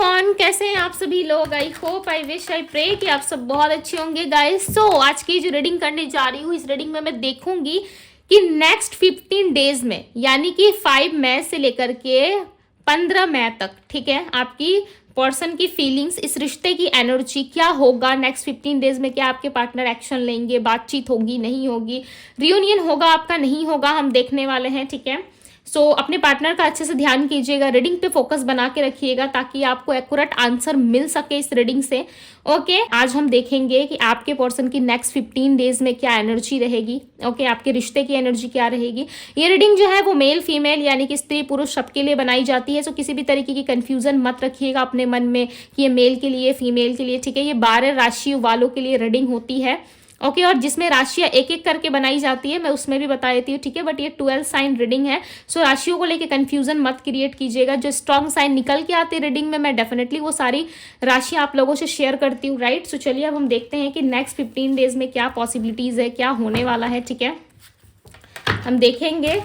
Everyone, कैसे हैं आप सभी लोग। I hope, I wish, I pray कि आप सब बहुत अच्छे होंगे गाइस। सो आज की जो रीडिंग करने जा रही हूँ, इस रीडिंग में मैं देखूंगी कि नेक्स्ट 15 डेज में, यानी कि 5 मई से लेकर के 15 मई तक, ठीक है, आपकी पर्सन की फीलिंग्स, इस रिश्ते की एनर्जी क्या होगा नेक्स्ट 15 डेज में। क्या आपके पार्टनर एक्शन लेंगे, बातचीत होगी, नहीं होगी, रियूनियन होगा आपका, नहीं होगा, हम देखने वाले हैं, ठीक है। सो अपने पार्टनर का अच्छे से ध्यान कीजिएगा, रीडिंग पे फोकस बना के रखिएगा ताकि आपको एक्यूरेट आंसर मिल सके इस रीडिंग से। ओके, आज हम देखेंगे कि आपके पर्सन की नेक्स्ट 15 डेज में क्या एनर्जी रहेगी। ओके, आपके रिश्ते की एनर्जी क्या रहेगी। ये रीडिंग जो है वो मेल फीमेल यानी कि स्त्री पुरुष सबके लिए बनाई जाती है। सो किसी भी तरीके की कंफ्यूजन मत रखिएगा अपने मन में कि ये मेल के लिए, फीमेल के लिए, ठीक है। ये 12 राशि वालों के लिए रीडिंग होती है। ओके, और जिसमें राशियां एक एक करके बनाई जाती है, मैं उसमें भी बता देती हूँ, ठीक है। बट ये 12 साइन रीडिंग है, सो राशियों को लेके कंफ्यूजन मत क्रिएट कीजिएगा। जो स्ट्रॉन्ग साइन निकल के आते रीडिंग में, मैं डेफिनेटली वो सारी राशियां आप लोगों से शेयर करती हूँ, राइट। सो चलिए अब हम देखते हैं कि नेक्स्ट 15 डेज में क्या पॉसिबिलिटीज है, क्या होने वाला है, ठीक है, हम देखेंगे।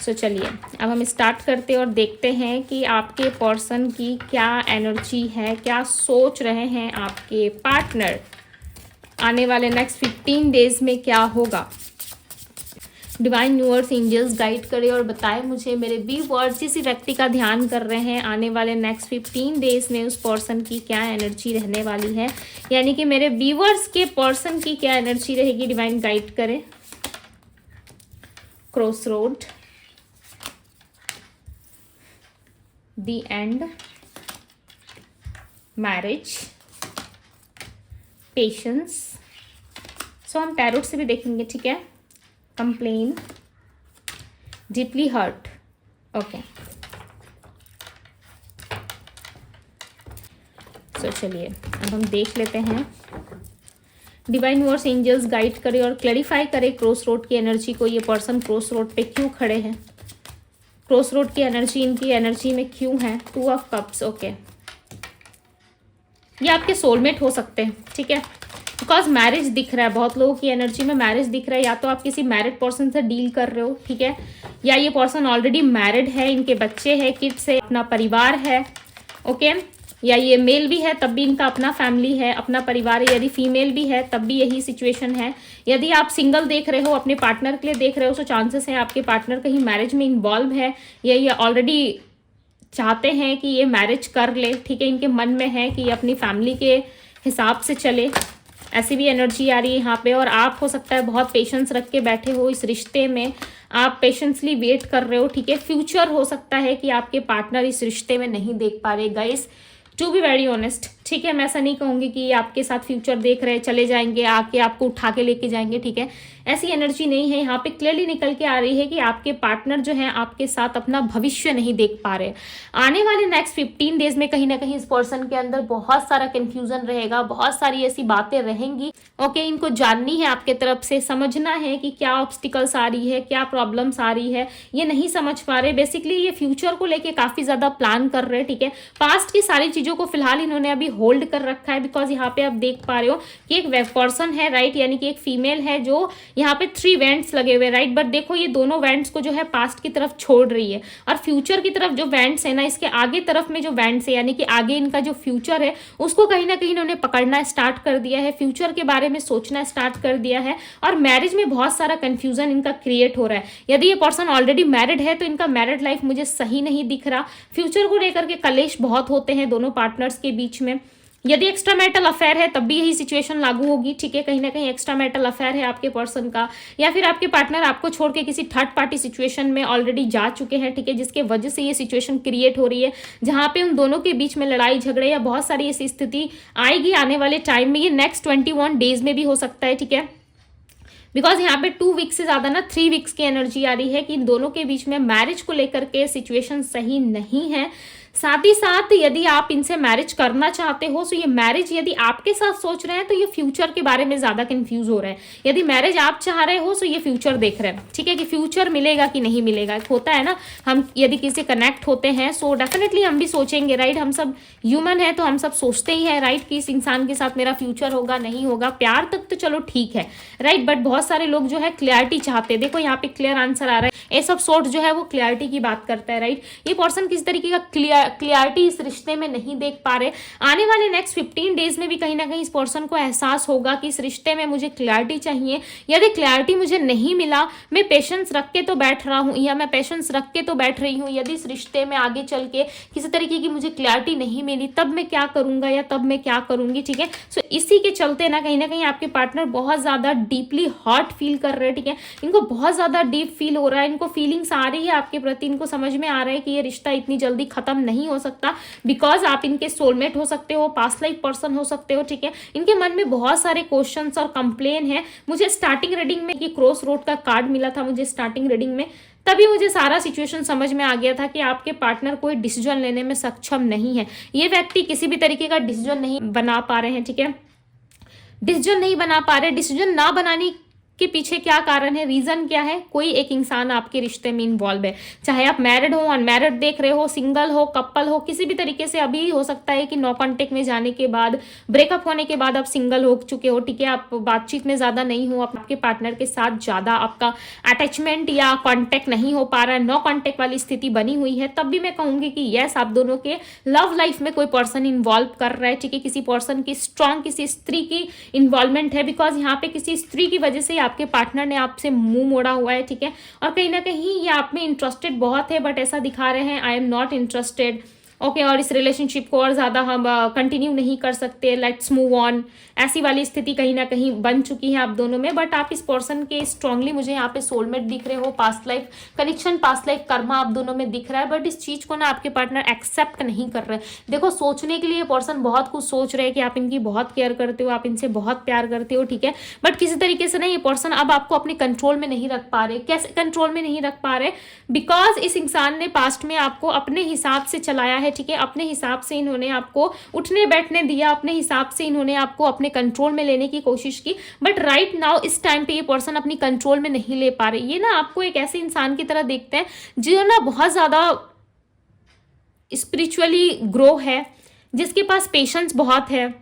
सो चलिए अब हम स्टार्ट करते हैं और देखते हैं कि आपके पर्सन की क्या एनर्जी है, क्या सोच रहे हैं आपके पार्टनर। आने वाले नेक्स्ट 15 डेज में क्या होगा। डिवाइन यूनिवर्स एंजल्स गाइड करे और बताए मुझे, मेरे व्यूअर्स जिस व्यक्ति का ध्यान कर रहे हैं, आने वाले नेक्स्ट 15 डेज में उस पर्सन की क्या एनर्जी रहने वाली है, यानी कि मेरे व्यूअर्स के पर्सन की क्या एनर्जी रहेगी। डिवाइन गाइड करे। Cross road, the end, marriage, patience. So हम टैरोट से भी देखेंगे, ठीक है। Complain, deeply hurt. Okay, so चलिए अब हम देख लेते हैं। डिवाइन यूनिवर्स एंजल्स गाइड करे और क्लैरिफाई करे क्रॉस रोड की एनर्जी को। ये पर्सन क्रॉस रोड पे क्यों खड़े हैं, क्रॉस रोड की एनर्जी इनकी एनर्जी में क्यों है। 2 ऑफ कप्स। ओके, ये आपके सोलमेट हो सकते हैं, ठीक है, बिकॉज मैरिज दिख रहा है। बहुत लोगों की एनर्जी में मैरिज दिख रहा है। या तो आप किसी मैरिड पर्सन से डील कर रहे हो, ठीक है, या ये पर्सन ऑलरेडी मैरिड है, इनके बच्चे हैं, किड्स है, अपना परिवार है। ओके, या ये मेल भी है तब भी इनका अपना फैमिली है, अपना परिवार है। यदि फीमेल भी है तब भी यही सिचुएशन है। यदि आप सिंगल देख रहे हो, अपने पार्टनर के लिए देख रहे हो, तो चांसेस है आपके पार्टनर कहीं मैरिज में इन्वॉल्व है, या ये ऑलरेडी चाहते हैं कि ये मैरिज कर ले, ठीक है। इनके मन में है कि ये अपनी फैमिली के हिसाब से चले, ऐसी भी एनर्जी आ रही है यहाँ पे। और आप हो सकता है बहुत पेशेंस रख के बैठे हो इस रिश्ते में, आप पेशेंसली वेट कर रहे हो, ठीक है। फ्यूचर हो सकता है कि आपके पार्टनर इस रिश्ते में नहीं देख पा रहे guys, to be very honest, ठीक है। मैं ऐसा नहीं कहूँगी कि आपके साथ फ्यूचर देख रहे चले जाएंगे, आके आपको उठा के लेके जाएंगे, ठीक है, ऐसी एनर्जी नहीं है। यहाँ पे क्लियरली निकल के आ रही है कि आपके पार्टनर जो है आपके साथ अपना भविष्य नहीं देख पा रहे। आने वाले नेक्स्ट 15 डेज में कहीं ना कहीं इस पर्सन के अंदर बहुत सारा कंफ्यूजन रहेगा, बहुत सारी ऐसी बातें रहेंगी। ओके, इनको जाननी है आपके तरफ से, समझना है कि क्या ऑब्स्टिकल्स आ रही है, क्या प्रॉब्लम्स आ रही है, ये नहीं समझ पा रहे। बेसिकली ये फ्यूचर को लेके काफी ज्यादा प्लान कर रहे हैं, ठीक है। पास्ट की सारी चीजों को फिलहाल इन्होंने अभी होल्ड कर रखा है, बिकॉज यहाँ पे आप देख पा रहे हो कि एक पर्सन है, राइट, यानी कि एक फीमेल है जो यहाँ पे 3 वेंट्स लगे हुए, राइट। बट देखो ये दोनों वेंट्स को जो है पास्ट की तरफ छोड़ रही है, और फ्यूचर की तरफ जो वेंट्स है ना, इसके आगे तरफ में जो वेंट्स है, यानी कि आगे इनका जो फ्यूचर है उसको कहीं ना कहीं इन्होंने पकड़ना स्टार्ट कर दिया है, फ्यूचर के बारे में सोचना स्टार्ट कर दिया है। और मैरिज में बहुत सारा कंफ्यूजन इनका क्रिएट हो रहा है। यदि ये पर्सन ऑलरेडी मैरिड है तो इनका मैरिड लाइफ मुझे सही नहीं दिख रहा। फ्यूचर को लेकर के कलेश बहुत होते हैं दोनों पार्टनर्स के बीच में। यदि एक्स्ट्रा मैरिटल अफेयर है तब भी यही सिचुएशन लागू होगी, ठीक है। कहीं ना कहीं एक्स्ट्रा मैरिटल अफेयर है आपके पर्सन का, या फिर आपके पार्टनर आपको छोड़ के किसी थर्ड पार्टी सिचुएशन में ऑलरेडी जा चुके हैं, ठीक है, जिसके वजह से ये सिचुएशन क्रिएट हो रही है, जहां पे उन दोनों के बीच में लड़ाई झगड़े या बहुत सारी ऐसी स्थिति आएगी आने वाले टाइम में। ये नेक्स्ट 21 डेज में भी हो सकता है, ठीक है, बिकॉज यहाँ पे 2 वीक्स से ज्यादा ना 3 वीक्स की एनर्जी आ रही है कि इन दोनों के बीच में मैरिज को लेकर के सिचुएशन सही नहीं है। साथ ही साथ यदि आप इनसे मैरिज करना चाहते हो, तो ये मैरिज यदि आपके साथ सोच रहे हैं तो ये फ्यूचर के बारे में ज्यादा कंफ्यूज हो रहे हैं। यदि मैरिज आप चाह रहे हो तो ये फ्यूचर देख रहे हैं, ठीक है, कि फ्यूचर मिलेगा कि नहीं मिलेगा। होता है ना, हम यदि किसी कनेक्ट होते हैं सो डेफिनेटली हम भी सोचेंगे, राइट। हम सब ह्यूमन है तो हम सब सोचते ही है, राइट, कि इस इंसान के साथ मेरा फ्यूचर होगा नहीं होगा। प्यार तक तो चलो ठीक है, राइट, बट बहुत सारे लोग जो है क्लियरिटी चाहते हैं। देखो यहाँ पे क्लियर आंसर आ रहा है, ये सब सोर्स जो है वो क्लियरिटी की बात करता है, राइट। ये पर्सन किस तरीके का क्लियर क्लियरिटी इस रिश्ते में नहीं देख पा रहे। आने वाले नेक्स्ट 15 डेज में भी कहीं ना कहीं इस पर्सन को एहसास होगा कि इस रिश्ते में मुझे क्लियरिटी चाहिए। यदि क्लियरिटी मुझे नहीं मिला, मैं पेशेंस रख के तो बैठ रहा हूँ या मैं पेशेंस रख के तो बैठ रही हूँ, यदि इस रिश्ते में आगे चल के किसी तरीके की मुझे क्लियरिटी नहीं मिली, तब मैं क्या करूंगा या तब मैं क्या करूंगी। ठीक है, सो इसी के चलते ना कहीं आपके पार्टनर बहुत ज्यादा डीपली हॉट फील कर रहे हैं। ठीक है, इनको बहुत ज्यादा डीप फील हो रहा है, इनको फीलिंग्स आ रही है आपके प्रति, इनको समझ में आ रहा है कि ये रिश्ता इतनी जल्दी खत्म नहीं हो सकता, बिकॉज आप इनके सोलमेट हो सकते हो, पास्ट लाइफ पर्सन हो सकते हो। ठीक है, इनके मन में बहुत सारे क्वेश्चंस और कंप्लेन है। मुझे स्टार्टिंग रीडिंग में ये क्रॉस रोड का कार्ड मिला था, मुझे स्टार्टिंग रीडिंग में, तभी मुझे सारा सिचुएशन समझ में आ गया था कि आपके पार्टनर कोई डिसीजन लेने में सक्षम नहीं है। ये व्यक्ति किसी भी तरीके का डिसीजन नहीं बना पा रहे हैं। ठीक है, डिसीजन नहीं बना पा रहे। डिसीजन ना बनाने के पीछे क्या कारण है, रीजन क्या है? कोई एक इंसान आपके रिश्ते में इन्वॉल्व है, चाहे आप मैरिड हो, अनमैरिड देख रहे हो, सिंगल हो, कपल हो, किसी भी तरीके से। अभी हो सकता है कि नो कॉन्टेक्ट में जाने के बाद, ब्रेकअप होने के बाद आप सिंगल हो चुके हो। ठीक है, आप बातचीत में ज्यादा नहीं हो, आपके पार्टनर के साथ ज्यादा आपका अटैचमेंट या कॉन्टेक्ट नहीं हो पा रहा है, नो कॉन्टेक्ट वाली स्थिति बनी हुई है, तब भी मैं कहूंगी कि यस, आप दोनों के लव लाइफ में कोई पर्सन इन्वॉल्व कर रहा है। ठीक है, किसी पर्सन की स्ट्रॉन्ग किसी स्त्री की इन्वॉल्वमेंट है, बिकॉज यहाँ पे किसी स्त्री की वजह से आपके पार्टनर ने आपसे मुंह मोड़ा हुआ है। ठीक है, और कहीं ना कहीं ये आप में इंटरेस्टेड बहुत है, बट ऐसा दिखा रहे हैं I am not interested. Okay, और इस रिलेशनशिप को और ज़्यादा हम कंटिन्यू नहीं कर सकते, लेट्स मूव ऑन, ऐसी वाली स्थिति कहीं ना कहीं बन चुकी है आप दोनों में। बट आप इस पर्सन के स्ट्रांगली मुझे यहाँ पे सोलमेट दिख रहे हो, past life connection, past life Karma आप दोनों में दिख रहा है, बट इस चीज़ को ना आपके पार्टनर एक्सेप्ट नहीं कर रहे। देखो, सोचने के लिए पर्सन बहुत कुछ सोच रहे हैं कि आप इनकी बहुत केयर करते हो, आप इनसे बहुत प्यार करते हो। ठीक है, बट किसी तरीके से ना ये पर्सन अब आपको अपने कंट्रोल में नहीं रख पा रहे। कैसे कंट्रोल में नहीं रख पा रहे? बिकॉज इस इंसान ने पास्ट में आपको अपने हिसाब से चलाया है। ठीक है, अपने हिसाब से इन्होंने आपको उठने बैठने दिया, अपने हिसाब से इन्होंने आपको अपने कंट्रोल में लेने की कोशिश की, बट राइट नाउ इस टाइम पे ये पर्सन अपनी कंट्रोल में नहीं ले पा रहे। ये ना आपको एक ऐसे इंसान की तरह देखते हैं जो ना बहुत ज्यादा स्पिरिचुअली ग्रो है, जिसके पास पेशेंस बहुत है,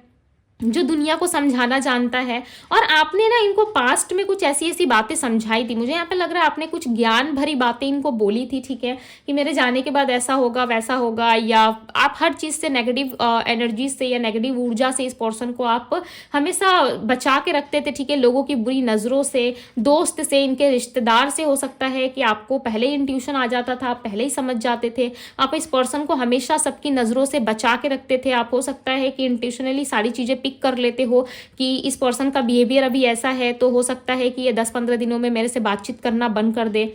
जो दुनिया को समझाना जानता है। और आपने ना इनको पास्ट में कुछ ऐसी ऐसी बातें समझाई थी, मुझे यहाँ पे लग रहा है आपने कुछ ज्ञान भरी बातें इनको बोली थी। ठीक है, कि मेरे जाने के बाद ऐसा होगा वैसा होगा, या आप हर चीज़ से नेगेटिव एनर्जी से या नेगेटिव ऊर्जा से इस पर्सन को आप हमेशा बचा के रखते थे। ठीक है, लोगों की बुरी नज़रों से, दोस्त से, इनके रिश्तेदार से। हो सकता है कि आपको पहले ही इंट्यूशन आ जाता था, आप पहले ही समझ जाते थे, आप इस पर्सन को हमेशा सबकी नज़रों से बचा के रखते थे। आप हो सकता है कि इंट्यूशनली सारी चीज़ें पिक कर लेते हो कि इस पर्सन का बिहेवियर अभी ऐसा है, तो हो सकता है कि ये 10-15 दिनों में मेरे से बातचीत करना बंद कर दे,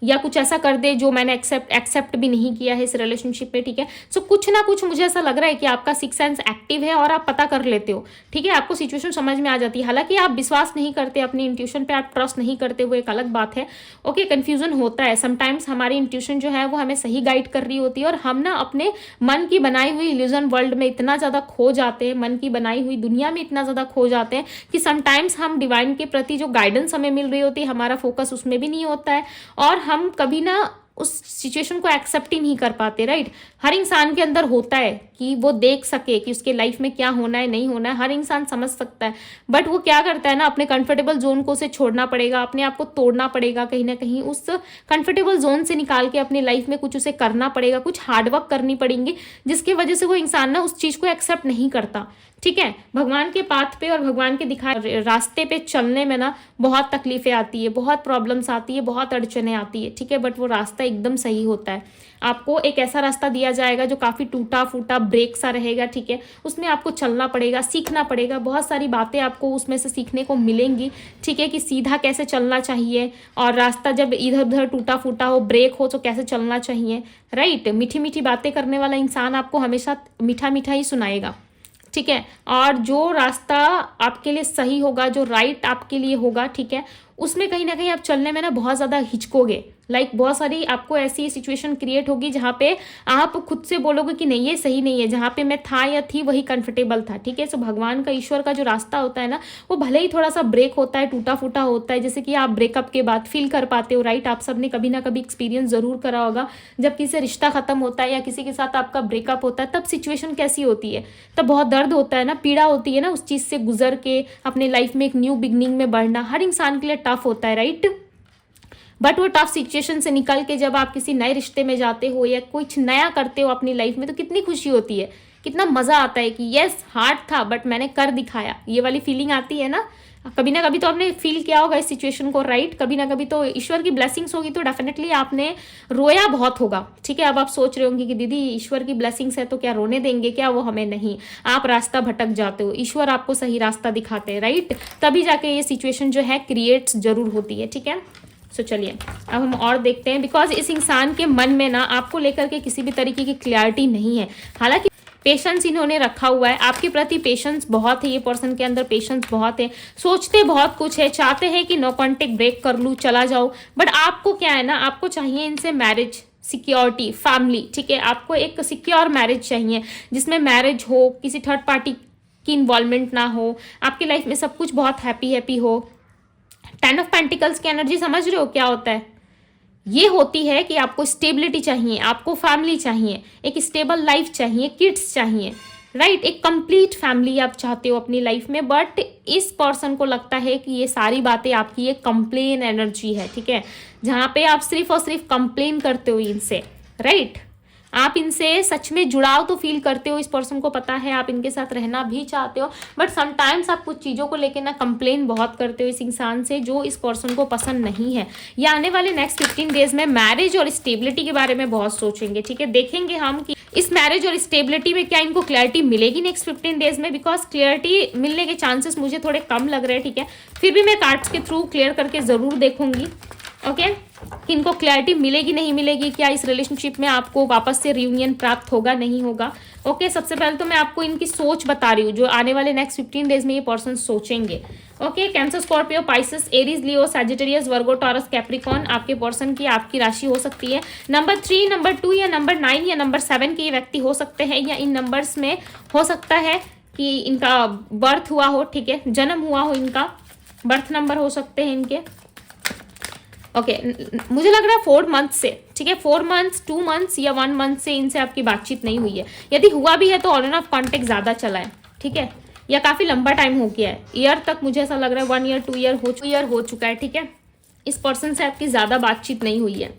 या कुछ ऐसा कर दे जो मैंने एक्सेप्ट भी नहीं किया है इस रिलेशनशिप में। ठीक है, सो कुछ ना कुछ मुझे ऐसा लग रहा है कि आपका सिक्स सेंस एक्टिव है और आप पता कर लेते हो। ठीक है, आपको सिचुएशन समझ में आ जाती है। हालांकि आप विश्वास नहीं करते अपनी इंट्यूशन पे, आप ट्रस्ट नहीं करते, वो एक अलग बात है। ओके, कंफ्यूजन होता है समटाइम्स, हमारी इंट्यूशन जो है वो हमें सही गाइड कर रही होती है, और हम ना अपने मन की बनाई हुई इल्यूजन वर्ल्ड में इतना ज़्यादा खो जाते हैं, मन की बनाई हुई दुनिया में इतना ज़्यादा खो जाते हैं कि समटाइम्स हम डिवाइन के प्रति जो गाइडेंस हमें मिल रही होती है, हमारा फोकस उसमें भी नहीं होता है, और हम कभी ना उस सिचुएशन को एक्सेप्ट ही नहीं कर पाते। राइट, हर इंसान के अंदर होता है कि वो देख सके कि उसके लाइफ में क्या होना है, नहीं होना है, हर इंसान समझ सकता है, बट वो क्या करता है ना, अपने कंफर्टेबल जोन को उसे छोड़ना पड़ेगा, अपने आप को तोड़ना पड़ेगा, कहीं ना कहीं उस कंफर्टेबल जोन से निकाल के अपनी लाइफ में कुछ उसे करना पड़ेगा, कुछ हार्डवर्क करनी पड़ेंगी, जिसकी वजह से वो इंसान ना उस चीज़ को एक्सेप्ट नहीं करता। ठीक है, भगवान के पाथ पे और भगवान के दिखाए रास्ते पे चलने में ना बहुत तकलीफें आती है, बहुत प्रॉब्लम्स आती है, बहुत अड़चने आती है। ठीक है, बट वो रास्ता एकदम सही होता है। आपको एक ऐसा रास्ता दिया जाएगा जो काफ़ी टूटा फूटा ब्रेक सा रहेगा। ठीक है, उसमें आपको चलना पड़ेगा, सीखना पड़ेगा, बहुत सारी बातें आपको उसमें से सीखने को मिलेंगी। ठीक है, कि सीधा कैसे चलना चाहिए, और रास्ता जब इधर उधर टूटा फूटा हो, ब्रेक हो, तो कैसे चलना चाहिए। राइट, मीठी मीठी बातें करने वाला इंसान आपको हमेशा मीठा मीठा ही सुनाएगा। ठीक है, और जो रास्ता आपके लिए सही होगा, जो राइट आपके लिए होगा, ठीक है, उसमें कहीं ना कहीं आप चलने में ना बहुत ज़्यादा हिचकोगे। बहुत सारी आपको ऐसी सिचुएशन क्रिएट होगी जहाँ पे आप खुद से बोलोगे कि नहीं, ये सही नहीं है, जहाँ पे मैं था या थी वही कंफर्टेबल था। ठीक है, सो भगवान का, ईश्वर का जो रास्ता होता है ना, वो भले ही थोड़ा सा ब्रेक होता है, टूटा फूटा होता है, जैसे कि आप ब्रेकअप के बाद फील कर पाते हो। राइट, आप सब ने कभी ना कभी एक्सपीरियंस जरूर करा होगा, जब किसी से रिश्ता खत्म होता है या किसी के साथ आपका ब्रेकअप होता है, तब सिचुएशन कैसी होती है, तब बहुत दर्द होता है ना, पीड़ा होती है ना, उस चीज़ से गुजर के अपने लाइफ में एक न्यू बिगनिंग में बढ़ना हर इंसान के लिए टफ होता है। राइट, बट वो टफ सिचुएशन से निकल के जब आप किसी नए रिश्ते में जाते हो या कुछ नया करते हो अपनी लाइफ में, तो कितनी खुशी होती है, कितना मज़ा आता है कि यस हार्ड था बट मैंने कर दिखाया, ये वाली फीलिंग आती है ना। कभी ना कभी तो आपने फील किया होगा इस सिचुएशन को, राइट। कभी ना कभी तो ईश्वर की ब्लेसिंग्स होगी तो डेफिनेटली आपने रोया बहुत होगा, ठीक है। अब आप सोच रहे होंगे कि दीदी ईश्वर की ब्लेसिंग्स है तो क्या रोने देंगे क्या वो हमें? नहीं, आप रास्ता भटक जाते हो, ईश्वर आपको सही रास्ता दिखाते हैं, राइट। तभी जाके ये सिचुएशन जो है क्रिएट्स जरूर होती है, ठीक है। सो चलिए अब हम और देखते हैं, बिकॉज इस इंसान के मन में ना आपको लेकर के किसी भी तरीके की क्लैरिटी नहीं है। हालांकि पेशेंस इन्होंने रखा हुआ है आपके प्रति, पेशेंस बहुत है ये पर्सन के अंदर, पेशेंस बहुत है, सोचते बहुत कुछ है, चाहते हैं कि नो कॉन्टेक्ट ब्रेक कर लूँ, चला जाओ। बट आपको क्या है ना, आपको चाहिए इनसे मैरिज, सिक्योरिटी, फैमिली, ठीक है। आपको एक सिक्योर मैरिज चाहिए जिसमें मैरिज हो, किसी थर्ड पार्टी की इन्वॉल्वमेंट ना हो, आपकी लाइफ में सब कुछ बहुत हैप्पी हैप्पी हो। 10 ऑफ पेंटिकल्स की एनर्जी समझ रहे हो क्या होता है? ये होती है कि आपको स्टेबिलिटी चाहिए, आपको फैमिली चाहिए, एक स्टेबल लाइफ चाहिए, किड्स चाहिए, राइट। एक कंप्लीट फैमिली आप चाहते हो अपनी लाइफ में। बट इस पर्सन को लगता है कि ये सारी बातें आपकी एक कंप्लेन एनर्जी है, ठीक है, जहाँ पे आप सिर्फ और सिर्फ कंप्लेन करते हो इनसे, राइट। आप इनसे सच में जुड़ाव तो फील करते हो, इस पर्सन को पता है आप इनके साथ रहना भी चाहते हो, बट समटाइम्स आप कुछ चीज़ों को लेकर ना कंप्लेन बहुत करते हो इस इंसान से, जो इस पर्सन को पसंद नहीं है। ये आने वाले नेक्स्ट 15 डेज में मैरिज और स्टेबिलिटी के बारे में बहुत सोचेंगे, ठीक है। देखेंगे हम कि इस मैरिज और स्टेबिलिटी में क्या इनको क्लैरिटी मिलेगी नेक्स्ट 15 डेज में, बिकॉज क्लियरिटी मिलने के चांसेस मुझे थोड़े कम लग रहे हैं, ठीक है। फिर भी मैं कार्ड्स के थ्रू क्लियर करके ज़रूर देखूंगी, ओके, कि इनको क्लैरिटी मिलेगी नहीं मिलेगी, क्या इस रिलेशनशिप में आपको वापस से रियूनियन प्राप्त होगा नहीं होगा। ओके, सबसे पहले तो मैं आपको इनकी सोच बता रही हूँ जो आने वाले नेक्स्ट 15 डेज में ये पर्सन सोचेंगे। Okay, cancer, Scorpio, Pisces, Aries, Leo, Sagittarius, Virgo, Taurus, Capricorn आपके पर्सन की आपकी राशि हो सकती है। नंबर 3, नंबर 2 या नंबर 9 या नंबर 7 के ये व्यक्ति हो सकते हैं, या इन नंबर्स में हो सकता है कि इनका बर्थ हुआ हो, ठीक है, जन्म हुआ हो, इनका बर्थ नंबर हो सकते हैं इनके। ओके, मुझे लग रहा है 4 मंथ से, ठीक है, 4 मंथ्स, 2 मंथ्स या 1 मंथ से इनसे आपकी बातचीत नहीं हुई है। यदि हुआ भी है तो ऑन एंड ऑफ कॉन्टेक्ट ज़्यादा चला है, ठीक है, या काफ़ी लंबा टाइम हो गया है, ईयर तक मुझे ऐसा लग रहा है, 1 ईयर 2 ईयर हो चुका है, ठीक है। इस पर्सन से आपकी ज़्यादा बातचीत नहीं हुई है।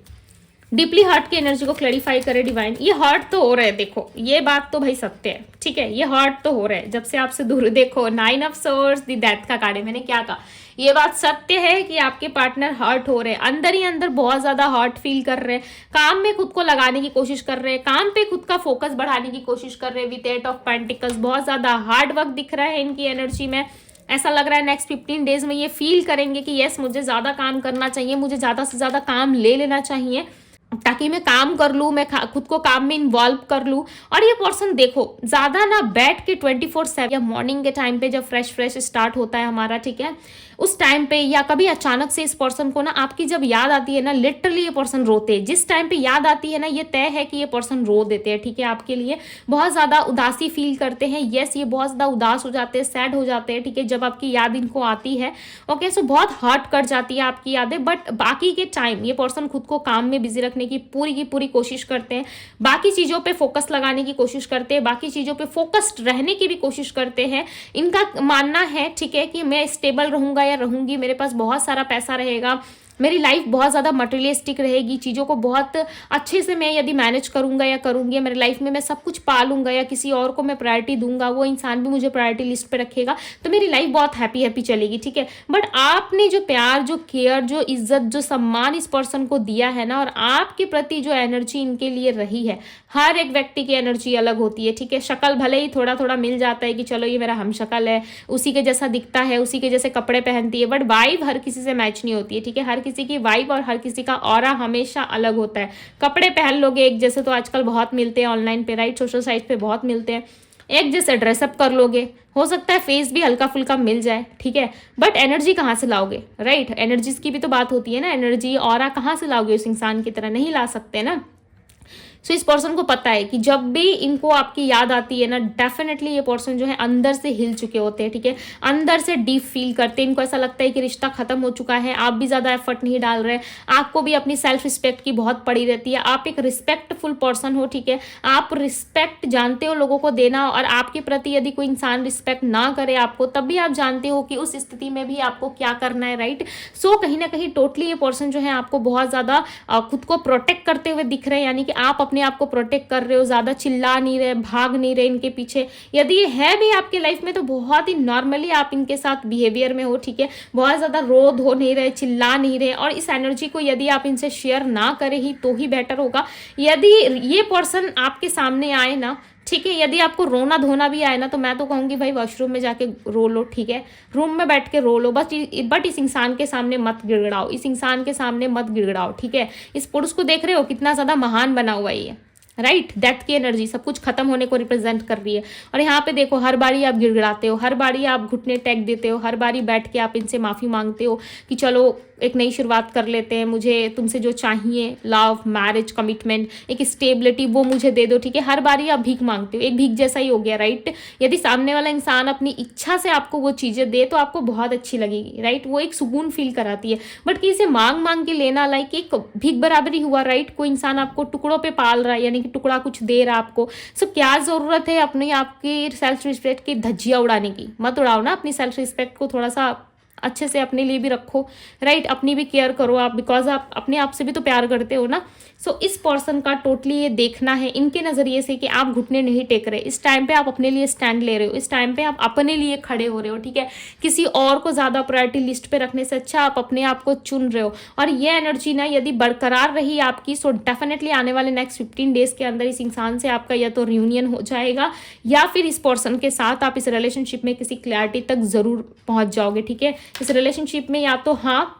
डीपली हर्ट की एनर्जी को क्लैरिफाई करे डिवाइन। ये हर्ट तो हो रहा है, देखो ये बात तो भाई सत्य है, ठीक है, ये हर्ट तो हो रहा है जब से आपसे दूर। देखो 9 ऑफ सोर्ड्स, द डेथ का कार्ड है, मैंने क्या कहा, ये बात सत्य है कि आपके पार्टनर हर्ट हो रहे हैं, अंदर ही अंदर बहुत ज्यादा हर्ट फील कर रहे हैं, काम में खुद को लगाने की कोशिश कर रहे हैं, काम पे खुद का फोकस बढ़ाने की कोशिश कर रहे हैं। विद 8 ऑफ पेंटिकल्स बहुत ज्यादा हार्ड वर्क दिख रहा है इनकी एनर्जी में। ऐसा लग रहा है नेक्स्ट 15 डेज में ये फील करेंगे कि यस मुझे ज्यादा काम करना चाहिए, मुझे ज्यादा से ज्यादा काम ले लेना चाहिए ताकि मैं काम कर लूँ, मैं खुद को काम में इन्वॉल्व कर लूँ। और ये पर्सन देखो ज़्यादा ना बैठ के 24/7 या मॉर्निंग के टाइम पे जब फ्रेश स्टार्ट होता है हमारा, ठीक है, उस टाइम पे या कभी अचानक से इस पर्सन को ना आपकी जब याद आती है ना, लिटरली ये पर्सन रोते हैं। जिस टाइम पे याद आती है ना, ये तय है कि ये पर्सन रो देते हैं, ठीक है, आपके लिए बहुत ज़्यादा उदासी फील करते हैं। यस, ये बहुत ज़्यादा उदास हो जाते हैं, सैड हो जाते हैं, ठीक है, जब आपकी याद इनको आती है। ओके, सो बहुत हर्ट कर जाती है आपकी यादें। बट बाकी के टाइम ये पर्सन खुद को काम में बिजी रखने की पूरी कोशिश करते हैं, बाकी चीज़ों पे फोकस लगाने की कोशिश करते हैं, बाकी चीज़ों पे फोकस्ड रहने की भी कोशिश करते हैं। इनका मानना है, ठीक है, कि मैं स्टेबल रहूँगा या रहूँगी, मेरे पास बहुत सारा पैसा रहेगा, मेरी लाइफ बहुत ज़्यादा मटेरियलिस्टिक रहेगी, चीज़ों को बहुत अच्छे से मैं यदि मैनेज करूँगा या करूँगी, मेरी लाइफ में मैं सब कुछ पालूंगा या किसी और को मैं प्रायोरिटी दूंगा, वो इंसान भी मुझे प्रायोरिटी लिस्ट पे रखेगा, तो मेरी लाइफ बहुत हैप्पी चलेगी, ठीक है। बट आपने जो प्यार, जो केयर, जो इज्जत, जो सम्मान इस पर्सन को दिया है ना, और आपके प्रति जो एनर्जी इनके लिए रही है, हर एक व्यक्ति की एनर्जी अलग होती है, ठीक है। शक्ल भले ही थोड़ा थोड़ा मिल जाता है कि चलो ये मेरा हम शक्ल है, उसी के जैसा दिखता है, उसी के जैसे कपड़े पहनती है, बट वाइब हर किसी से मैच नहीं होती है, ठीक है। हर किसी की वाइब और हर किसी का ऑरा हमेशा अलग होता है। कपड़े पहन लोगे एक जैसे तो आजकल बहुत मिलते हैं ऑनलाइन पे, राइट, सोशल साइट पे बहुत मिलते हैं, एक जैसे ड्रेसअप कर लोगे, हो सकता है फेस भी हल्का फुल्का मिल जाए, ठीक है, बट एनर्जी कहाँ से लाओगे, राइट। एनर्जीज की भी तो बात होती है ना, एनर्जी ऑरा कहाँ से लाओगे, उस इंसान की तरह नहीं ला सकते ना। सो इस पर्सन को पता है कि जब भी इनको आपकी याद आती है ना, डेफिनेटली ये पर्सन जो है अंदर से हिल चुके होते हैं, ठीक है, अंदर से डीप फील करते हैं। इनको ऐसा लगता है कि रिश्ता खत्म हो चुका है, आप भी ज़्यादा एफर्ट नहीं डाल रहे, आपको भी अपनी सेल्फ रिस्पेक्ट की बहुत पड़ी रहती है, आप एक रिस्पेक्टफुल पर्सन हो, ठीक है, आप रिस्पेक्ट जानते हो लोगों को देना, और आपके प्रति यदि कोई इंसान रिस्पेक्ट ना करे आपको, तब भी आप जानते हो कि उस स्थिति में भी आपको क्या करना है, राइट। सो कहीं ना कहीं टोटली ये पर्सन जो है आपको बहुत ज़्यादा खुद को प्रोटेक्ट करते हुए दिख रहे हैं, यानी कि आप अपने आप को प्रोटेक्ट कर रहे हो, ज़्यादा चिल्ला नहीं रहे, भाग नहीं रहे इनके पीछे। यदि ये है भी आपके लाइफ में तो बहुत ही नॉर्मली आप इनके साथ बिहेवियर में हो, ठीक है, बहुत ज़्यादा रो धो नहीं रहे, चिल्ला नहीं रहे, और इस एनर्जी को यदि आप इनसे शेयर ना करें ही तो ही बेटर होगा। यदि ये पर्सन आपके सामने आए ना, ठीक है, यदि आपको रोना धोना भी आए ना, तो मैं तो कहूँगी भाई वॉशरूम में जाके रो लो, ठीक है, रूम में बैठ के रो लो, बट इस इंसान के सामने मत गिड़गिड़ाओ, इस इंसान के सामने मत गिड़गिड़ाओ, ठीक है। इस पुरुष को देख रहे हो कितना ज़्यादा महान बना हुआ है ये, राइट। डेथ की एनर्जी सब कुछ खत्म होने को रिप्रेजेंट कर रही है। और यहाँ पे देखो, हर बारी आप गिड़गिड़ाते हो, हर बारी आप घुटने टेक देते हो, हर बारी बैठ के आप इनसे माफ़ी मांगते हो कि चलो एक नई शुरुआत कर लेते हैं, मुझे तुमसे जो चाहिए, लव, मैरिज, कमिटमेंट, एक स्टेबिलिटी, वो मुझे दे दो, ठीक है। हर बारी आप भीख मांगते हो, एक भीख जैसा ही हो गया, राइट। यदि सामने वाला इंसान अपनी इच्छा से आपको वो चीज़ें दे तो आपको बहुत अच्छी लगेगी, राइट, वो एक सुकून फील कराती है। बट किसी मांग मांग के लेना लाइक एक भीख बराबरी हुआ, राइट। कोई इंसान आपको टुकड़ों पे पाल रहा है, यानी कि टुकड़ा कुछ दे रहा है आपको। सो क्या ज़रूरत है अपने आपकी सेल्फ रिस्पेक्ट की धज्जियाँ उड़ाने की? मत उड़ाओ ना, अपनी सेल्फ रिस्पेक्ट को थोड़ा सा अच्छे से अपने लिए भी रखो, राइट। अपनी भी केयर करो आप, बिकॉज आप अपने आप से भी तो प्यार करते हो ना। सो इस पर्सन का टोटली ये देखना है इनके नज़रिए से कि आप घुटने नहीं टेक रहे, इस टाइम पे आप अपने लिए स्टैंड ले रहे हो, इस टाइम पे आप अपने लिए खड़े हो रहे हो, ठीक है। किसी और को ज़्यादा प्रायोरिटी लिस्ट पे रखने से अच्छा आप अपने आप को चुन रहे हो। और ये एनर्जी ना यदि बरकरार रही आपकी, सो डेफिनेटली आने वाले नेक्स्ट 15 डेज के अंदर इस इंसान से आपका या तो रियूनियन हो जाएगा, या फिर इस पर्सन के साथ आप इस रिलेशनशिप में किसी क्लैरिटी तक ज़रूर पहुँच जाओगे, ठीक है। इस रिलेशनशिप में या तो हाँ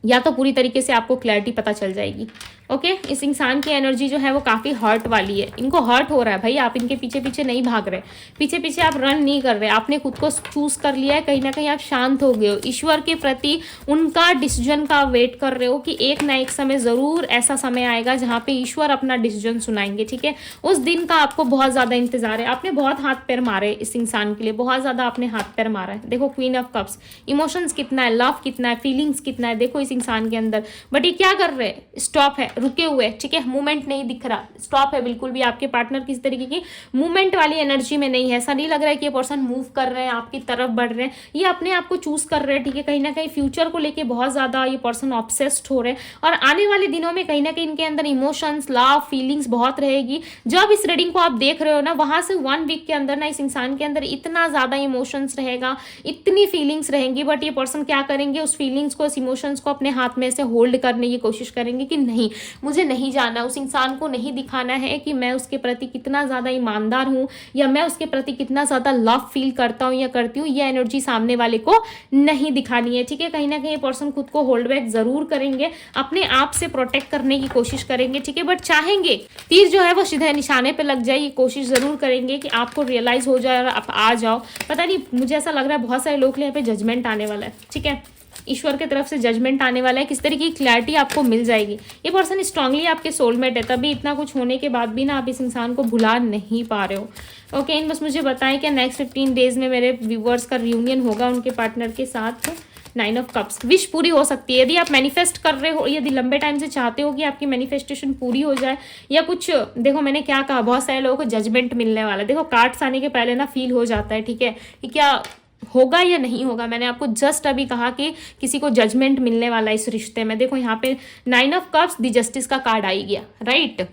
या तो पूरी तरीके से आपको क्लैरिटी पता चल जाएगी, ओके। इस इंसान की एनर्जी जो है वो काफ़ी हर्ट वाली है, इनको हर्ट हो रहा है भाई, आप इनके पीछे पीछे नहीं भाग रहे, पीछे पीछे आप रन नहीं कर रहे, आपने खुद को चूज कर लिया है, कहीं ना कहीं आप शांत हो गए हो, ईश्वर के प्रति उनका डिसीजन का वेट कर रहे हो कि एक ना एक समय ज़रूर ऐसा समय आएगा जहाँ पे ईश्वर अपना डिसीजन सुनाएंगे, ठीक है। उस दिन का आपको बहुत ज़्यादा इंतजार है, आपने बहुत हाथ पैर मारे इस इंसान के लिए, बहुत ज़्यादा आपने हाथ पैर मारा है। देखो क्वीन ऑफ कप्स, इमोशंस कितना है, लव कितना है, फीलिंग्स कितना है, देखो इस इंसान के अंदर। बट ये क्या कर रहे हैं? स्टॉप है, रुके हुए, ठीक है, मूवमेंट नहीं दिख रहा, स्टॉप है बिल्कुल भी। आपके पार्टनर किसी तरीके की मूवमेंट वाली एनर्जी में नहीं है, ऐसा नहीं लग रहा है कि ये पर्सन मूव कर रहे हैं, आपकी तरफ बढ़ रहे हैं, ये अपने आप को चूज कर रहे हैं, ठीक है। कहीं ना कहीं फ्यूचर को लेके बहुत ज्यादा ये पर्सन ऑब्सेस्ड हो रहे हैं, और आने वाले दिनों में कहीं ना कहीं इनके अंदर इमोशंस, लव, फीलिंग्स बहुत रहेगी। जब इस रीडिंग को आप देख रहे हो ना, वहां से 1 वीक के अंदर ना इस इंसान के अंदर इतना ज्यादा इमोशंस रहेगा, इतनी फीलिंग्स रहेंगी, बट ये पर्सन क्या करेंगे, उस फीलिंग्स को, उस इमोशंस को अपने हाथ में से होल्ड करने की कोशिश करेंगे कि नहीं, मुझे नहीं जाना, उस इंसान को नहीं दिखाना है कि मैं उसके प्रति कितना ज़्यादा ईमानदार हूँ, या मैं उसके प्रति कितना ज़्यादा लव फील करता हूँ या करती हूँ। ये एनर्जी सामने वाले को नहीं दिखानी है, ठीक है। कहीं ना कहीं पर्सन खुद को होल्ड बैक जरूर करेंगे, अपने आप से प्रोटेक्ट करने की कोशिश करेंगे, ठीक है। बट चाहेंगे तीर जो है वो सीधे निशाने पे लग जाए, ये कोशिश जरूर करेंगे कि आपको रियलाइज हो जाए और आप आ जाओ। पता नहीं, मुझे ऐसा लग रहा है बहुत सारे लोग यहाँ पे जजमेंट आने वाला है, ठीक है, ईश्वर की तरफ से जजमेंट आने वाला है, किस तरीके की क्लैरिटी आपको मिल जाएगी। ये पर्सन स्ट्रांगली आपके सोलमेट है, तभी इतना कुछ होने के बाद भी ना आप इस इंसान को भुला नहीं पा रहे हो, ओके। बस मुझे बताएं कि नेक्स्ट 15 डेज में मेरे व्यूवर्स का रियूनियन होगा उनके पार्टनर के साथ। 9 ऑफ कप्स, विश पूरी हो सकती है यदि आप मैनिफेस्ट कर रहे हो, यदि लंबे टाइम से चाहते हो कि आपकी मैनिफेस्टेशन पूरी हो जाए, या कुछ, देखो मैंने क्या कहा, बहुत सारे लोगों को जजमेंट मिलने वाला है। देखो कार्ड्स आने के पहले ना फील हो जाता है, ठीक है, कि क्या होगा या नहीं होगा। मैंने आपको जस्ट अभी कहा कि किसी को जजमेंट मिलने वाला है इस रिश्ते में। देखो यहाँ पे 9 ऑफ कप्स, द जस्टिस का कार्ड आई गया, राइट।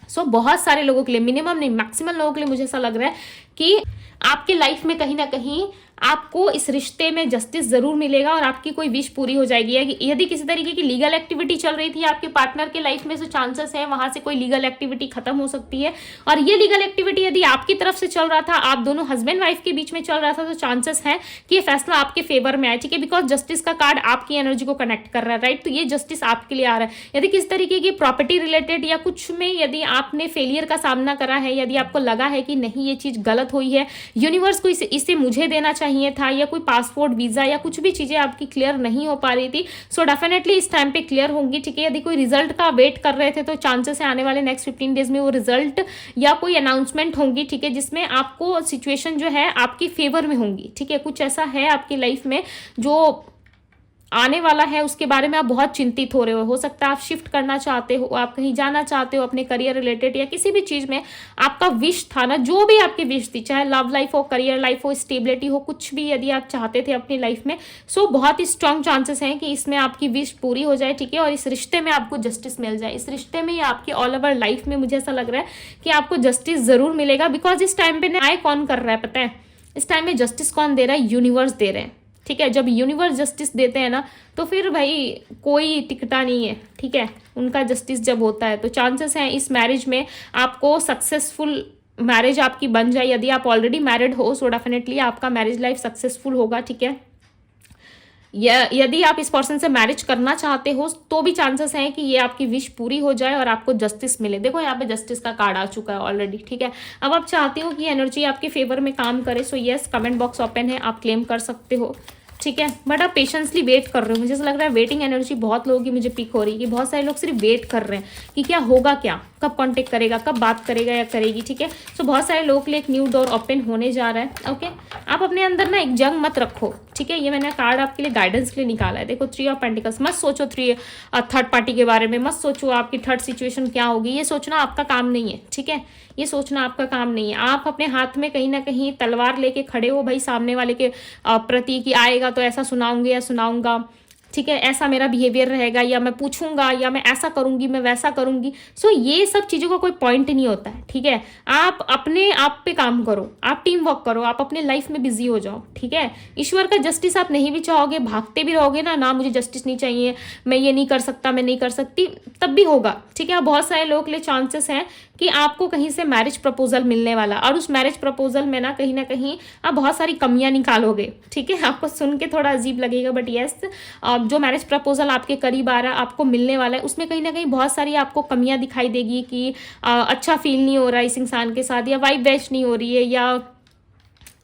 सो बहुत सारे लोगों के लिए, मिनिमम नहीं मैक्सिमम लोगों के लिए मुझे ऐसा लग रहा है कि आपके लाइफ में कहीं ना कहीं आपको इस रिश्ते में जस्टिस जरूर मिलेगा और आपकी कोई विश पूरी हो जाएगी। यदि किसी तरीके की लीगल एक्टिविटी चल रही थी आपके पार्टनर के लाइफ में, तो चांसेस है वहां से कोई लीगल एक्टिविटी खत्म हो सकती है। और ये लीगल एक्टिविटी यदि आपकी तरफ से चल रहा था, आप दोनों हस्बैंड वाइफ के बीच में चल रहा था, तो चांसेस है कि ये फैसला आपके फेवर में आए, ठीक है, बिकॉज जस्टिस का कार्ड आपकी एनर्जी को कनेक्ट कर रहा है, राइट। तो ये जस्टिस आपके लिए आ रहा है। यदि किस तरीके की प्रॉपर्टी रिलेटेड या कुछ में यदि आपने फेलियर का सामना करा है, यदि आपको लगा है कि नहीं ये चीज गलत हुई है, यूनिवर्स को इसे मुझे देना चाहिए, चाहिए था, या कोई पासपोर्ट, वीज़ा या कुछ भी चीज़ें आपकी क्लियर नहीं हो पा रही थी, सो डेफिनेटली इस टाइम पे क्लियर होंगी, ठीक है। यदि कोई रिजल्ट का वेट कर रहे थे तो चांसेस है आने वाले नेक्स्ट 15 डेज में वो रिजल्ट या कोई अनाउंसमेंट होंगी, ठीक है, जिसमें आपको सिचुएशन जो है आपकी फेवर में होंगी, ठीक है। कुछ ऐसा है आपकी लाइफ में जो आने वाला है, उसके बारे में आप बहुत चिंतित हो रहे हो सकता है आप शिफ्ट करना चाहते हो, आप कहीं जाना चाहते हो अपने करियर रिलेटेड, या किसी भी चीज़ में आपका विश था ना, जो भी आपकी विश थी, चाहे लव लाइफ हो, करियर लाइफ हो, स्टेबिलिटी हो, कुछ भी यदि आप चाहते थे अपनी लाइफ में, सो बहुत ही स्ट्रांग चांसेस हैं कि इसमें आपकी विश पूरी हो जाए, ठीक है। और इस रिश्ते में आपको जस्टिस मिल जाए, इस रिश्ते में या आपकी ऑल ओवर लाइफ में मुझे ऐसा लग रहा है कि आपको जस्टिस ज़रूर मिलेगा, बिकॉज इस टाइम पे न्याय कौन कर रहा है पता है, इस टाइम में जस्टिस कौन दे रहा है, यूनिवर्स दे रहे हैं, ठीक है। जब यूनिवर्स जस्टिस देते हैं ना तो फिर भाई कोई टिकता नहीं है, ठीक है। उनका जस्टिस जब होता है तो चांसेस हैं इस मैरिज में आपको सक्सेसफुल मैरिज आपकी बन जाए। यदि आप ऑलरेडी मैरिड हो सो डेफिनेटली आपका मैरिज लाइफ सक्सेसफुल होगा, ठीक है। यदि आप इस पर्सन से मैरिज करना चाहते हो तो भी चांसेस हैं कि ये आपकी विश पूरी हो जाए और आपको जस्टिस मिले। देखो यहाँ पे जस्टिस का कार्ड आ चुका है ऑलरेडी, ठीक है। अब आप चाहते हो कि एनर्जी आपके फेवर में काम करे, so yes, comment box open है, आप क्लेम कर सकते हो, ठीक है। बट आप पेशेंसली वेट कर रहे हो, मुझे ऐसा लग रहा है वेटिंग एनर्जी बहुत लोगों की मुझे पिक हो रही है कि बहुत सारे लोग सिर्फ वेट कर रहे हैं कि क्या होगा, क्या कब कांटेक्ट करेगा, कब बात करेगा या करेगी, ठीक है। सो बहुत सारे लोगों के लिए एक न्यू डोर ओपन होने जा रहा है, ओके। आप अपने अंदर ना एक जंग मत रखो, ठीक है। ये मैंने कार्ड आपके लिए गाइडेंस के लिए निकाला है। देखो 3 ऑफ पेंटिकल्स, मत सोचो थर्ड पार्टी के बारे में, मत सोचो आपकी थर्ड सिचुएशन क्या होगी, ये सोचना आपका काम नहीं है, ठीक है। ये सोचना आपका काम नहीं है। आप अपने हाथ में कहीं ना कहीं तलवार लेके खड़े हो भाई, सामने वाले के प्रति कि आएगा तो ऐसा सुनाऊंगी या सुनाऊंगा, ठीक है, ऐसा मेरा बिहेवियर रहेगा, या मैं पूछूंगा, या मैं ऐसा करूंगी, मैं वैसा करूंगी। सो ये सब चीज़ों का कोई पॉइंट नहीं होता है, ठीक है। आप अपने आप पे काम करो, आप टीम वर्क करो, आप अपने लाइफ में बिजी हो जाओ, ठीक है। ईश्वर का जस्टिस आप नहीं भी चाहोगे, भागते भी रहोगे ना मुझे जस्टिस नहीं चाहिए, मैं ये नहीं कर सकता, मैं नहीं कर सकती, तब भी होगा, ठीक है। बहुत सारे लोगों के लिए चांसेस हैं कि आपको कहीं से मैरिज प्रपोजल मिलने वाला, और उस मैरिज प्रपोजल में ना कहीं आप बहुत सारी कमियां निकालोगे, ठीक है। आपको सुन के थोड़ा अजीब लगेगा, बट यस, जो मैरिज प्रपोजल आपके करीब आ रहा है, आपको मिलने वाला है, उसमें कहीं ना कहीं बहुत सारी आपको कमियां दिखाई देगी कि अच्छा फील नहीं हो रहा है इस इंसान के साथ, या वाइब मैच नहीं हो रही है, या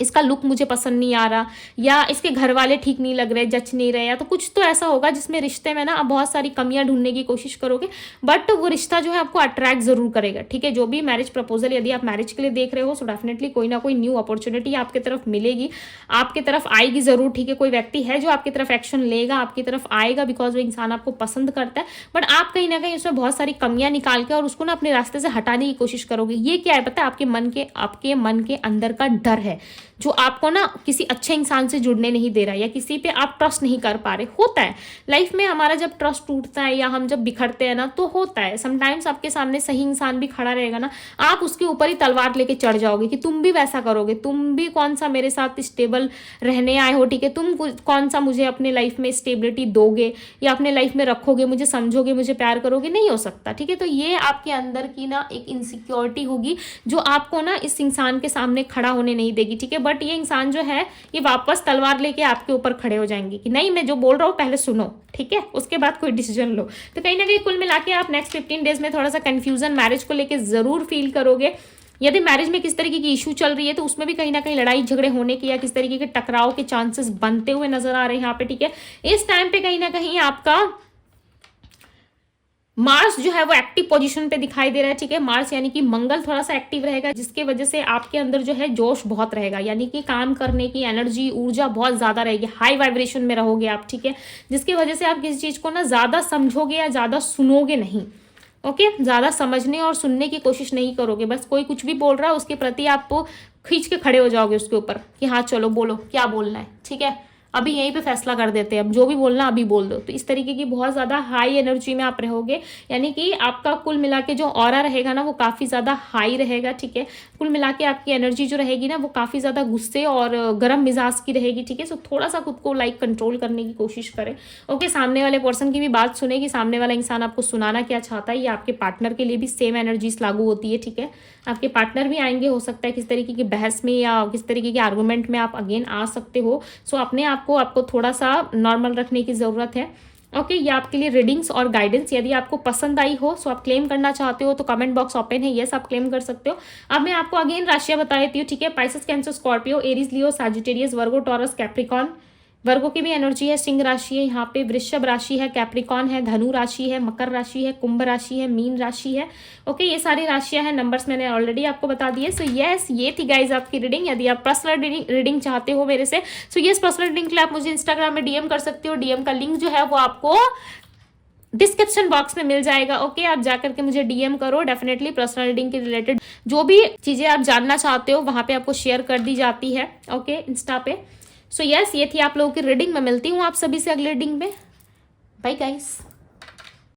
इसका लुक मुझे पसंद नहीं आ रहा, या इसके घर वाले ठीक नहीं लग रहे, जच नहीं रहे, या तो कुछ तो ऐसा होगा जिसमें रिश्ते में ना आप बहुत सारी कमियां ढूंढने की कोशिश करोगे, बट वो रिश्ता जो है आपको अट्रैक्ट जरूर करेगा, ठीक है। जो भी मैरिज प्रपोजल यदि आप मैरिज के लिए देख रहे हो सो डेफिनेटली कोई ना कोई न्यू अपॉर्चुनिटी आपकी तरफ मिलेगी, आपकी तरफ आएगी जरूर, ठीक है। कोई व्यक्ति है जो आपकी तरफ एक्शन लेगा, आपकी तरफ आएगा, बिकॉज वो इंसान आपको पसंद करता है, बट आप कहीं ना कहीं उसमें बहुत सारी कमियां निकाल के और उसको ना अपने रास्ते से हटाने की कोशिश करोगे। ये क्या है पता है, आपके मन के अंदर का डर है जो आपको ना किसी अच्छे इंसान से जुड़ने नहीं दे रहा है, या किसी पे आप ट्रस्ट नहीं कर पा रहे। होता है लाइफ में हमारा, जब ट्रस्ट टूटता है या हम जब बिखरते हैं ना तो होता है, समटाइम्स आपके सामने सही इंसान भी खड़ा रहेगा ना, आप उसके ऊपर ही तलवार लेके चढ़ जाओगे कि तुम भी वैसा करोगे, तुम भी कौन सा मेरे साथ स्टेबल रहने आए हो, ठीक है, तुम कौन सा मुझे अपने लाइफ में स्टेबिलिटी दोगे या अपने लाइफ में रखोगे, मुझे समझोगे, मुझे प्यार करोगे, नहीं हो सकता, ठीक है। तो ये आपके अंदर की ना एक इनसिक्योरिटी होगी जो आपको ना इस इंसान के सामने खड़ा होने नहीं देगी, ठीक है। बट ये इंसान जो है ये वापस तलवार लेके आपके ऊपर खड़े हो जाएंगे कि नहीं, मैं जो बोल रहा हूँ पहले सुनो, ठीक है, उसके बाद कोई डिसीजन लो। तो कहीं ना कहीं कुल मिला के आप नेक्स्ट 15 डेज में थोड़ा सा कंफ्यूजन मैरिज को लेके जरूर फील करोगे। यदि मैरिज में किस तरीके की इशू चल रही है तो उसमें भी कहीं ना कहीं लड़ाई झगड़े होने की या किस तरीके के टकराव के चांसेस बनते हुए नजर आ रहे हैं यहाँ पे, ठीक है। इस टाइम पे कहीं ना कहीं आपका मार्स जो है वो एक्टिव पोजीशन पे दिखाई दे रहा है, ठीक है। मार्स यानी कि मंगल थोड़ा सा एक्टिव रहेगा, जिसके वजह से आपके अंदर जो है जोश बहुत रहेगा, यानी कि काम करने की एनर्जी, ऊर्जा बहुत ज्यादा रहेगी, हाई वाइब्रेशन में रहोगे आप, ठीक है। जिसकी वजह से आप किसी चीज को ना ज्यादा समझोगे या ज्यादा सुनोगे नहीं, ओके। ज्यादा समझने और सुनने की कोशिश नहीं करोगे, बस कोई कुछ भी बोल रहा है उसके प्रति आप खींच के खड़े हो जाओगे उसके ऊपर कि हाँ चलो बोलो क्या बोलना है, ठीक है, अभी यहीं पे फैसला कर देते हैं, अब जो भी बोलना अभी बोल दो। तो इस तरीके की बहुत ज़्यादा हाई एनर्जी में आप रहोगे, यानी कि आपका कुल मिला के जो ऑरा रहेगा ना वो काफ़ी ज़्यादा हाई रहेगा, ठीक है। कुल मिला के आपकी एनर्जी जो रहेगी ना वो काफ़ी ज़्यादा गुस्से और गर्म मिजाज की रहेगी, ठीक है। सो थोड़ा सा खुद को कंट्रोल करने की कोशिश करें, ओके। सामने वाले पर्सन की भी बात सुने कि सामने वाला इंसान आपको सुनाना क्या चाहता है, ये आपके पार्टनर के लिए भी सेम एनर्जीज लागू होती है, ठीक है। आपके पार्टनर भी आएंगे, हो सकता है किस तरीके की बहस में या किस तरीके के आर्गूमेंट में आप अगेन आ सकते हो। सो अपने आप को आपको थोड़ा सा नॉर्मल रखने की ज़रूरत है, ओके ये आपके लिए रीडिंग्स और गाइडेंस। यदि आपको पसंद आई हो, सो आप क्लेम करना चाहते हो तो कमेंट बॉक्स ओपन है, यस आप क्लेम कर सकते हो। अब मैं आपको अगेन राशियां बता देती हूँ, ठीक है। Pisces, cancer, Scorpio, Aries, Leo, Sagittarius, Virgo, Taurus, Capricorn. वर्गो की भी एनर्जी है, सिंह राशि है यहाँ पे, वृषभ राशि है, कैप्रिकॉन है, धनु राशि है, मकर राशि है, कुंभ राशि है, मीन राशि है। ओके ये सारी राशियां हैं, नंबर्स मैंने ऑलरेडी आपको बता दिए। सो यस ये थी गाइज आपकी रीडिंग। यदि आप पर्सनल रीडिंग चाहते हो मेरे से, सो यस पर्सनल रीडिंग के लिए आप मुझे इंस्टाग्राम में डीएम कर सकते हो। डीएम का लिंक जो है वो आपको डिस्क्रिप्शन बॉक्स में मिल जाएगा। ओके आप जाकर के मुझे डीएम करो। डेफिनेटली पर्सनल रीडिंग के रिलेटेड जो भी चीजें आप जानना चाहते हो वहां पे आपको शेयर कर दी जाती है, ओके इंस्टा पे। सो यस ये थी आप लोगों की रीडिंग। मैं मिलती हूँ आप सभी से अगले रीडिंग में। Bye guys.